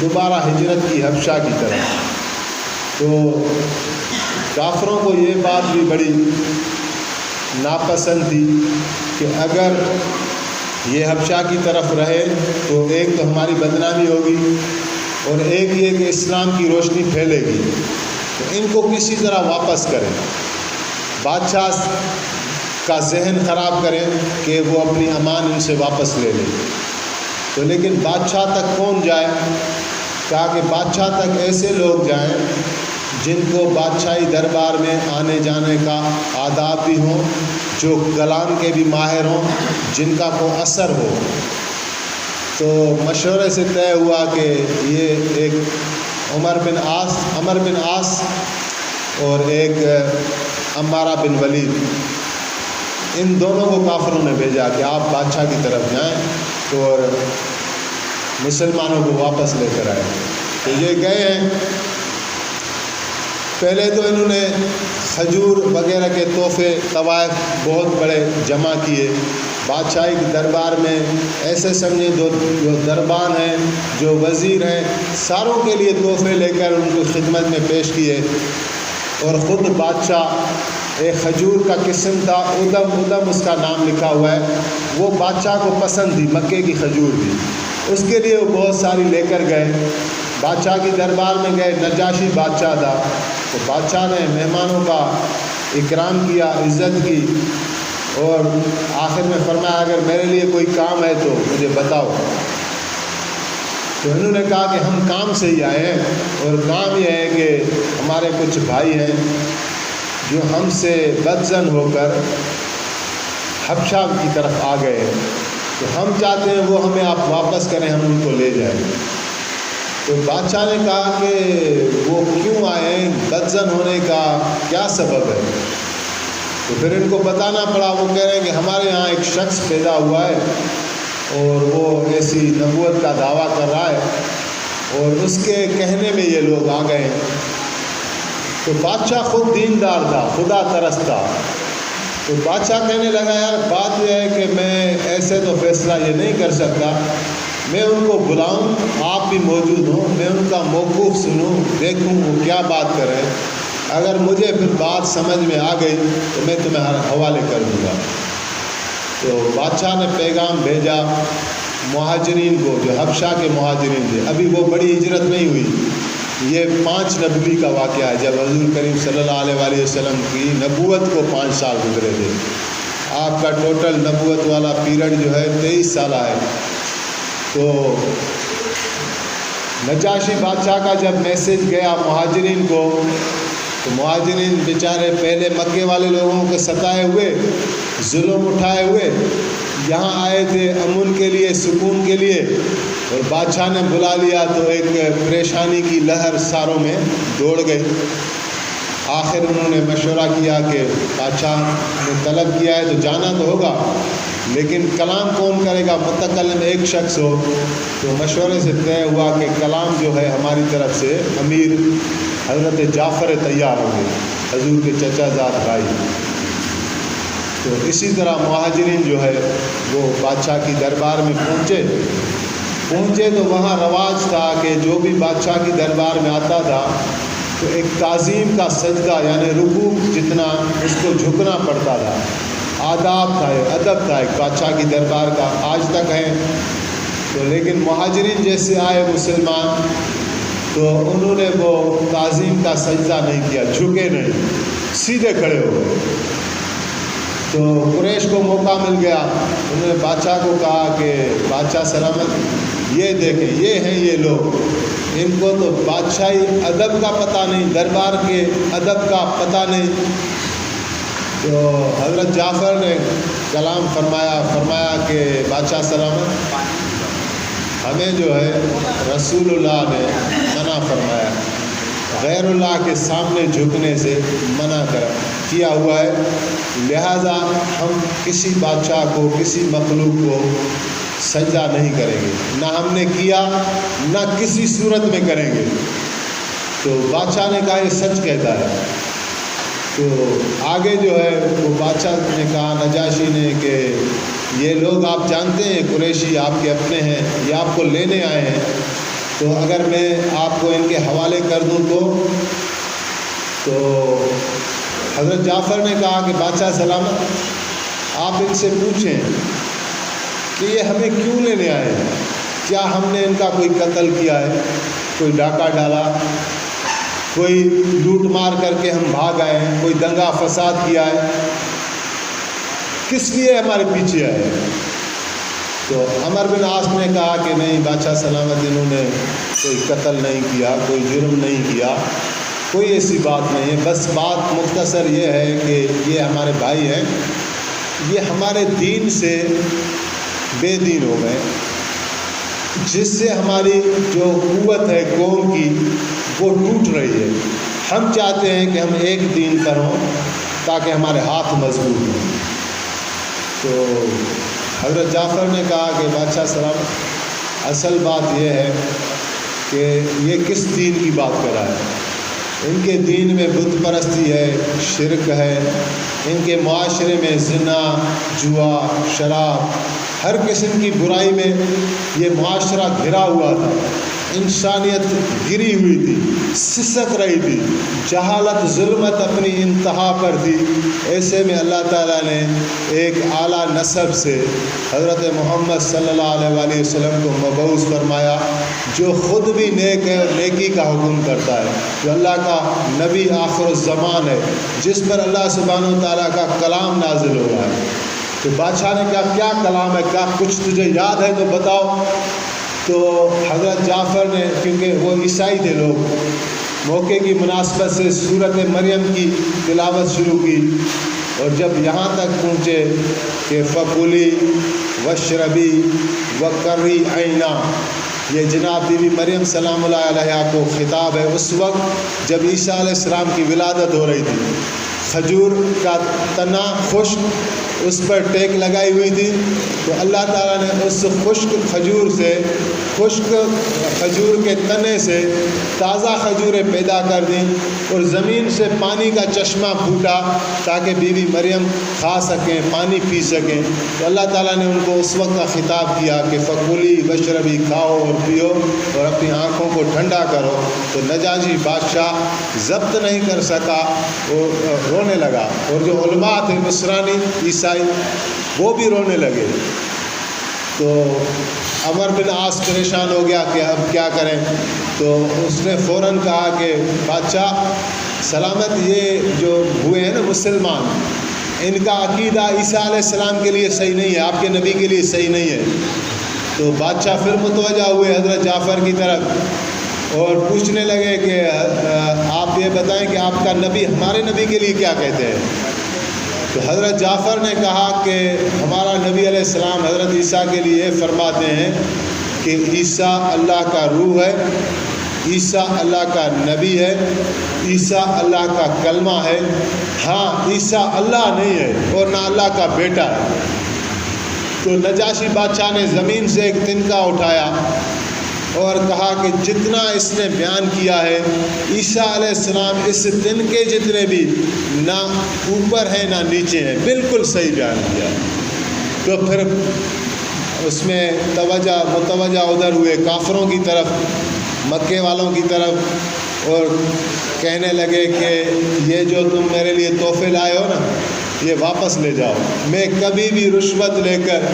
دوبارہ ہجرت کی حبشہ کی طرف۔ تو کافروں کو یہ بات بھی بڑی ناپسند تھی کہ اگر یہ حبشہ کی طرف رہے تو ایک تو ہماری بدنامی ہوگی، اور ایک یہ کہ اسلام کی روشنی پھیلے گی، تو ان کو کسی طرح واپس کریں، بادشاہ کا ذہن خراب کریں کہ وہ اپنی امان ان سے واپس لے لیں۔ تو لیکن بادشاہ تک کون جائے؟ کہا کہ بادشاہ تک ایسے لوگ جائیں جن کو بادشاہی دربار میں آنے جانے کا آداب بھی ہوں، جو کلام کے بھی ماہر ہوں، جن کا کوئی اثر ہو۔ تو مشورے سے طے ہوا کہ یہ ایک عمر بن عاص اور ایک عمارہ بن ولید، ان دونوں کو کافروں نے بھیجا کہ آپ بادشاہ کی طرف جائیں اور مسلمانوں کو واپس لے کر آئیں۔ تو یہ گئے ہیں۔ پہلے تو انہوں نے کھجور وغیرہ کے تحفے، طوائف بہت بڑے جمع کیے، بادشاہی کے دربار میں ایسے سمجھیں جو دربان ہیں، جو وزیر ہیں، ساروں کے لیے تحفے لے کر ان کو خدمت میں پیش کیے، اور خود بادشاہ ایک کھجور کا قسم تھا، ادم اس کا نام لکھا ہوا ہے، وہ بادشاہ کو پسند تھی، مکے کی کھجور تھی، اس کے لیے وہ بہت ساری لے کر گئے۔ بادشاہ کی دربار میں گئے، نجاشی بادشاہ تھا، تو بادشاہ نے مہمانوں کا اکرام کیا، عزت کی، اور آخر میں فرمایا اگر میرے لیے کوئی کام ہے تو مجھے بتاؤ۔ تو انہوں نے کہا کہ ہم کام سے ہی آئے ہیں، اور کام یہ ہے کہ ہمارے کچھ بھائی ہیں جو ہم سے بدظن ہو کر حبشہ کی طرف آ گئے، تو ہم چاہتے ہیں وہ ہمیں آپ واپس کریں، ہم ان کو لے جائیں۔ تو بادشاہ نے کہا کہ وہ کیوں آئے ہیں، بدظن ہونے کا کیا سبب ہے؟ تو پھر ان کو بتانا پڑا۔ وہ کہہ رہے ہیں کہ ہمارے یہاں ایک شخص پیدا ہوا ہے اور وہ ایسی نبوت کا دعویٰ کر رہا ہے، اور اس کے کہنے میں یہ لوگ آ گئے ہیں۔ تو بادشاہ خود دیندار تھا، خدا پرست تھا، تو بادشاہ کہنے لگا یار بات یہ ہے کہ میں ایسے تو فیصلہ یہ نہیں کر سکتا، میں ان کو بلاؤں، آپ بھی موجود ہوں، میں ان کا موقف سنوں، دیکھوں وہ کیا بات کر رہے ہیں، اگر مجھے پھر بات سمجھ میں آ گئی تو میں تمہیں حوالے کر دوں گا۔ تو بادشاہ نے پیغام بھیجا مہاجرین کو، جو حبشہ کے مہاجرین تھے، ابھی وہ بڑی ہجرت نہیں ہوئی، یہ 5 نبوی کا واقعہ ہے، جب حضور کریم صلی اللہ علیہ وآلہ وسلم کی نبوت کو 5 سال گزرے تھے۔ آپ کا ٹوٹل نبوت والا پیریڈ جو ہے 23 سالہ ہے۔ تو نجاشی بادشاہ کا جب میسج گیا مہاجرین کو، تو مہاجرین بیچارے پہلے مکے والے لوگوں کے ستائے ہوئے، ظلم اٹھائے ہوئے یہاں آئے تھے امن کے لیے، سکون کے لیے، اور بادشاہ نے بلا لیا تو ایک پریشانی کی لہر ساروں میں دوڑ گئی۔ آخر انہوں نے مشورہ کیا کہ بادشاہ نے طلب کیا ہے تو جانا تو ہوگا، لیکن کلام کون کرے گا؟ متکلم ایک شخص ہو۔ تو مشورے سے طے ہوا کہ کلام جو ہے ہماری طرف سے امیر حضرت جعفر تیار ہوں گے، حضور کے چچا زاد بھائی۔ تو اسی طرح مہاجرین جو ہے وہ بادشاہ کی دربار میں پہنچے تو وہاں رواج تھا کہ جو بھی بادشاہ کی دربار میں آتا تھا تو ایک تعظیم کا سجدہ، یعنی رکوع جتنا اس کو جھکنا پڑتا تھا، آداب تھا، ادب تھا ایک بادشاہ کی دربار کا، آج تک ہے۔ تو لیکن مہاجرین جیسے آئے مسلمان تو انہوں نے وہ تعظیم کا سجدہ نہیں کیا، جھکے نہیں، سیدھے کھڑے ہو گئے۔ تو قریش کو موقع مل گیا، انہوں نے بادشاہ کو کہا کہ بادشاہ سلامت، یہ دیکھیں یہ ہیں یہ لوگ، ان کو تو بادشاہی ادب کا پتہ نہیں، دربار کے ادب کا پتہ نہیں۔ تو حضرت جعفر نے کلام فرمایا کہ بادشاہ سلامت، ہمیں جو ہے رسول اللہ نے منع فرمایا، غیر اللہ کے سامنے جھکنے سے منع کیا ہوا ہے، لہذا ہم کسی بادشاہ کو، کسی مخلوق کو سجدہ نہیں کریں گے، نہ ہم نے کیا نہ کسی صورت میں کریں گے۔ تو بادشاہ نے کہا یہ سچ کہتا ہے۔ تو آگے جو ہے وہ بادشاہ نے کہا نجاشی نے کہ یہ لوگ آپ جانتے ہیں قریشی آپ کے اپنے ہیں، یہ آپ کو لینے آئے ہیں، تو اگر میں آپ کو ان کے حوالے کر دوں تو حضرت جعفر نے کہا کہ بادشاہ سلامت، آپ ان سے پوچھیں کہ یہ ہمیں کیوں لینے آئے ہیں، کیا ہم نے ان کا کوئی قتل کیا ہے، کوئی ڈاکہ ڈالا، کوئی لوٹ مار کر کے ہم بھاگ آئے ہیں، کوئی دنگا فساد کیا ہے، کس لیے ہمارے پیچھے آئے ہیں؟ تو عمر بن عاص نے کہا کہ نہیں بادشاہ سلامت، انہوں نے کوئی قتل نہیں کیا، کوئی جرم نہیں کیا، کوئی ایسی بات نہیں ہے، بس بات مختصر یہ ہے کہ یہ ہمارے بھائی ہیں، یہ ہمارے دین سے بے دین ہو گئے، جس سے ہماری جو قوت ہے قوم کی وہ ٹوٹ رہی ہے، ہم چاہتے ہیں کہ ہم ایک دین پر ہوں تاکہ ہمارے ہاتھ مضبوط ہوں۔ تو حضرت جعفر نے کہا کہ بادشاہ سلامت، اصل بات یہ ہے کہ یہ کس دین کی بات کر رہا ہے، ان کے دین میں بت پرستی ہے، شرک ہے، ان کے معاشرے میں زنا، جوا، شراب، ہر قسم کی برائی میں یہ معاشرہ گھرا ہوا تھا، انسانیت گری ہوئی تھی، سسک رہی تھی، جہالت ظلمت اپنی انتہا پر تھی۔ ایسے میں اللہ تعالیٰ نے ایک اعلیٰ نسب سے حضرت محمد صلی اللہ علیہ وآلہ وسلم کو مبعوث فرمایا، جو خود بھی نیک ہے اور نیکی کا حکم کرتا ہے، جو اللہ کا نبی آخر الزمان ہے، جس پر اللہ سبحانہ و تعالیٰ کا کلام نازل ہو رہا ہے۔ تو بادشاہ نے کہا کیا کلام ہے، کیا کچھ تجھے یاد ہے تو بتاؤ۔ تو حضرت جعفر نے، کیونکہ وہ عیسائی تھے لوگ، موقع کی مناسبت سے سورۃ مریم کی تلاوت شروع کی، اور جب یہاں تک پہنچے کہ فکلی واشربی وقرری عینا، یہ جناب بی بی مریم سلام اللہ علیہا کو خطاب ہے، اس وقت جب عیسیٰ علیہ السلام کی ولادت ہو رہی تھی، کھجور کا تنا خشک اس پر ٹیک لگائی ہوئی تھی، تو اللہ تعالیٰ نے اس خشک کھجور سے، خشک کھجور کے تنے سے تازہ کھجوریں پیدا کر دیں، اور زمین سے پانی کا چشمہ پھوٹا تاکہ بی بی مریم کھا سکیں، پانی پی سکیں۔ تو اللہ تعالیٰ نے ان کو اس وقت کا خطاب کیا کہ فکلی واشربی، کھاؤ اور پیو اور اپنی آنکھوں کو ٹھنڈا کرو۔ تو نجاشی بادشاہ ضبط نہیں کر سکا، وہ رونے لگا، اور جو علماء تھے مصرانی عیسائی وہ بھی رونے لگے۔ تو عمر بن عاص پریشان ہو گیا کہ اب کیا کریں، تو اس نے فوراً کہا کہ بادشاہ سلامت، یہ جو ہوئے ہیں نا مسلمان، ان کا عقیدہ عیسیٰ علیہ السلام کے لیے صحیح نہیں ہے، آپ کے نبی کے لیے صحیح نہیں ہے۔ تو بادشاہ پھر متوجہ ہوئے حضرت جعفر کی طرف اور پوچھنے لگے کہ آپ یہ بتائیں کہ آپ کا نبی ہمارے نبی کے لیے کیا کہتے ہیں۔ تو حضرت جعفر نے کہا کہ ہمارا نبی علیہ السلام حضرت عیسیٰ کے لیے فرماتے ہیں کہ عیسیٰ اللہ کا روح ہے، عیسیٰ اللہ کا نبی ہے، عیسیٰ اللہ کا کلمہ ہے، ہاں عیسیٰ اللہ نہیں ہے اور نہ اللہ کا بیٹا ہے۔ تو نجاشی بادشاہ نے زمین سے ایک تنکا اٹھایا اور کہا کہ جتنا اس نے بیان کیا ہے عیسیٰ علیہ السلام اس تنکے جتنے بھی نہ اوپر ہیں نہ نیچے ہیں، بالکل صحیح بیان کیا۔ تو پھر اس میں متوجہ ادھر ہوئے کافروں کی طرف، مکے والوں کی طرف، اور کہنے لگے کہ یہ جو تم میرے لیے تحفے لائے ہو نا، یہ واپس لے جاؤ، میں کبھی بھی رشوت لے کر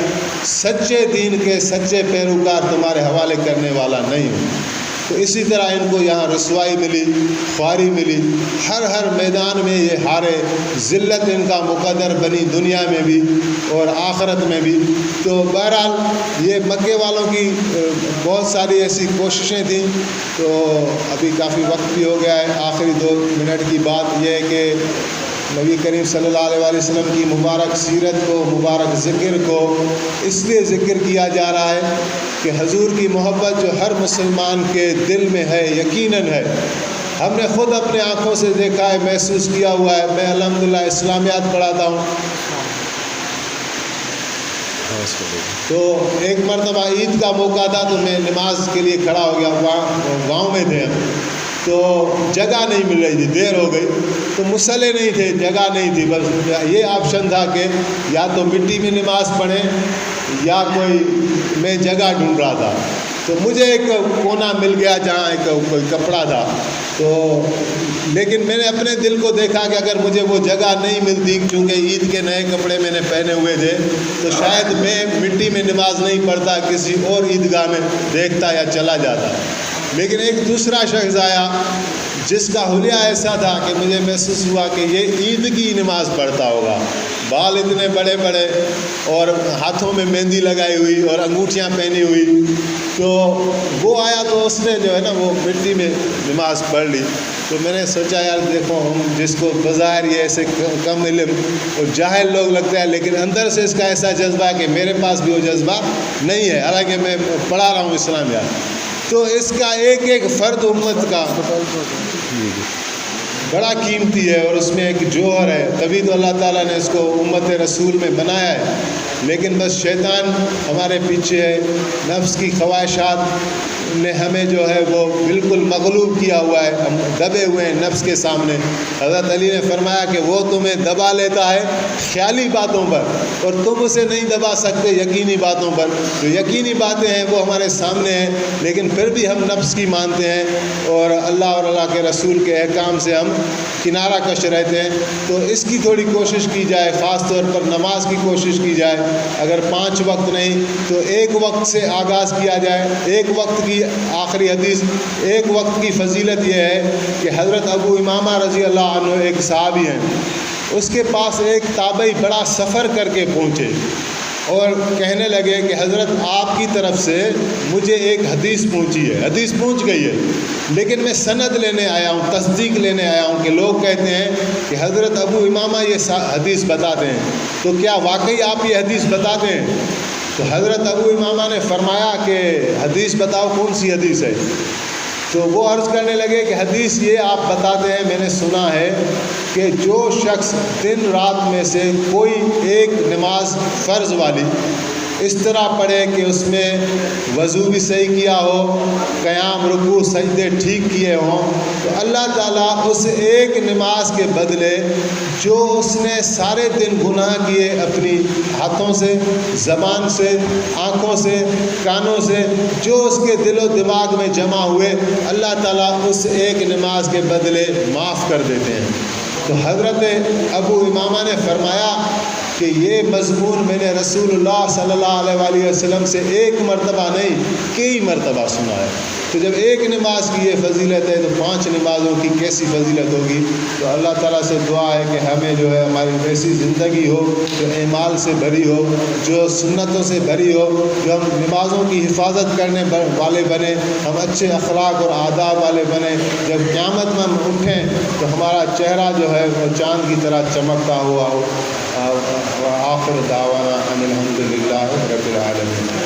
سچے دین کے سچے پیروکار تمہارے حوالے کرنے والا نہیں ہوں۔ تو اسی طرح ان کو یہاں رسوائی ملی، خواری ملی، ہر میدان میں یہ ہارے، ذلت ان کا مقدر بنی دنیا میں بھی اور آخرت میں بھی۔ تو بہرحال یہ مکے والوں کی بہت ساری ایسی کوششیں تھیں۔ تو ابھی کافی وقت بھی ہو گیا ہے، آخری 2 منٹ کی بات یہ ہے کہ نبی کریم صلی اللہ علیہ وسلم کی مبارک سیرت کو، مبارک ذکر کو اس لیے ذکر کیا جا رہا ہے کہ حضور کی محبت جو ہر مسلمان کے دل میں ہے، یقیناً ہے۔ ہم نے خود اپنے آنکھوں سے دیکھا ہے، محسوس کیا ہوا ہے۔ میں الحمدللہ اسلامیات پڑھاتا ہوں، تو ایک مرتبہ عید کا موقع تھا تو میں نماز کے لیے کھڑا ہو گیا، گاؤں میں تھے ہم، تو جگہ نہیں مل رہی تھی، دیر ہو گئی، تو مصلے نہیں تھے، جگہ نہیں تھی، بس یہ آپشن تھا کہ یا تو مٹی میں نماز پڑھیں یا میں جگہ ڈھونڈ رہا تھا۔ تو مجھے ایک کونا مل گیا جہاں کوئی کپڑا تھا، تو لیکن میں نے اپنے دل کو دیکھا کہ اگر مجھے وہ جگہ نہیں ملتی، کیونکہ عید کے نئے کپڑے میں نے پہنے ہوئے تھے، تو شاید میں مٹی میں نماز نہیں پڑھتا، کسی اور عیدگاہ میں دیکھتا یا چلا جاتا۔ لیکن ایک دوسرا شخص آیا جس کا حلیہ ایسا تھا کہ مجھے محسوس ہوا کہ یہ عید کی نماز پڑھتا ہوگا، بال اتنے بڑے بڑے اور ہاتھوں میں مہندی لگائی ہوئی اور انگوٹھیاں پہنی ہوئی۔ تو وہ آیا تو اس نے جو ہے نا وہ مٹی میں نماز پڑھ لی۔ تو میں نے سوچا یار دیکھو، ہم جس کو بظاہر یہ ایسے کم علم اور جاہل لوگ لگتا ہے، لیکن اندر سے اس کا ایسا جذبہ ہے کہ میرے پاس بھی وہ جذبہ نہیں ہے، حالانکہ میں پڑھا رہا ہوں اسلامیات۔ تو اس کا ایک فرد امت کا بڑا قیمتی ہے اور اس میں ایک جوہر ہے، تبھی تو اللہ تعالیٰ نے اس کو امت رسول میں بنایا ہے۔ لیکن بس شیطان ہمارے پیچھے ہے، نفس کی خواہشات نے ہمیں جو ہے وہ بالکل مغلوب کیا ہوا ہے، ہم دبے ہوئے ہیں نفس کے سامنے۔ حضرت علی نے فرمایا کہ وہ تمہیں دبا لیتا ہے خیالی باتوں پر، اور تم اسے نہیں دبا سکتے یقینی باتوں پر۔ جو یقینی باتیں ہیں وہ ہمارے سامنے ہیں، لیکن پھر بھی ہم نفس کی مانتے ہیں اور اللہ کے رسول کے احکام سے ہم کنارہ کش رہتے ہیں۔ تو اس کی تھوڑی کوشش کی جائے، خاص طور پر نماز کی کوشش کی جائے۔ اگر 5 وقت نہیں تو 1 وقت سے آغاز کیا جائے۔ 1 وقت کی آخری حدیث، 1 وقت کی فضیلت یہ ہے کہ حضرت ابو امامہ رضی اللہ عنہ ایک صحابی ہیں، اس کے پاس ایک تابعی بڑا سفر کر کے پہنچے اور کہنے لگے کہ حضرت آپ کی طرف سے مجھے ایک حدیث پہنچی ہے، حدیث پہنچ گئی ہے، لیکن میں سند لینے آیا ہوں، تصدیق لینے آیا ہوں کہ لوگ کہتے ہیں کہ حضرت ابو امامہ یہ حدیث بتاتے ہیں، تو کیا واقعی آپ یہ حدیث بتاتے ہیں؟ تو حضرت ابو امامہ نے فرمایا کہ حدیث بتاؤ، کون سی حدیث ہے؟ تو وہ عرض کرنے لگے کہ حدیث یہ آپ بتاتے ہیں، میں نے سنا ہے کہ جو شخص دن رات میں سے کوئی ایک نماز فرض والی اس طرح پڑھے کہ اس میں وضو بھی صحیح کیا ہو، قیام رکوع سجدے ٹھیک کیے ہوں، تو اللہ تعالیٰ اس ایک نماز کے بدلے جو اس نے سارے دن گناہ کیے اپنی ہاتھوں سے، زبان سے، آنکھوں سے، کانوں سے، جو اس کے دل و دماغ میں جمع ہوئے، اللہ تعالیٰ اس ایک نماز کے بدلے معاف کر دیتے ہیں۔ تو حضرت ابو امامہ نے فرمایا کہ یہ مضمون میں نے رسول اللہ صلی اللہ علیہ وسلم سے 1 مرتبہ نہیں، کئی مرتبہ سنا ہے۔ تو جب 1 نماز کی یہ فضیلت ہے تو 5 نمازوں کی کیسی فضیلت ہوگی؟ تو اللہ تعالیٰ سے دعا ہے کہ ہمیں جو ہے ہماری ایسی زندگی ہو جو اعمال سے بھری ہو، جو سنتوں سے بھری ہو، جو ہم نمازوں کی حفاظت کرنے والے بنیں، ہم اچھے اخلاق اور آداب والے بنیں، جب قیامت میں ہم اٹھیں تو ہمارا چہرہ جو ہے وہ چاند کی طرح چمکتا ہوا ہو۔ وآخر دعوانا ان الحمد للہ رب العالمین۔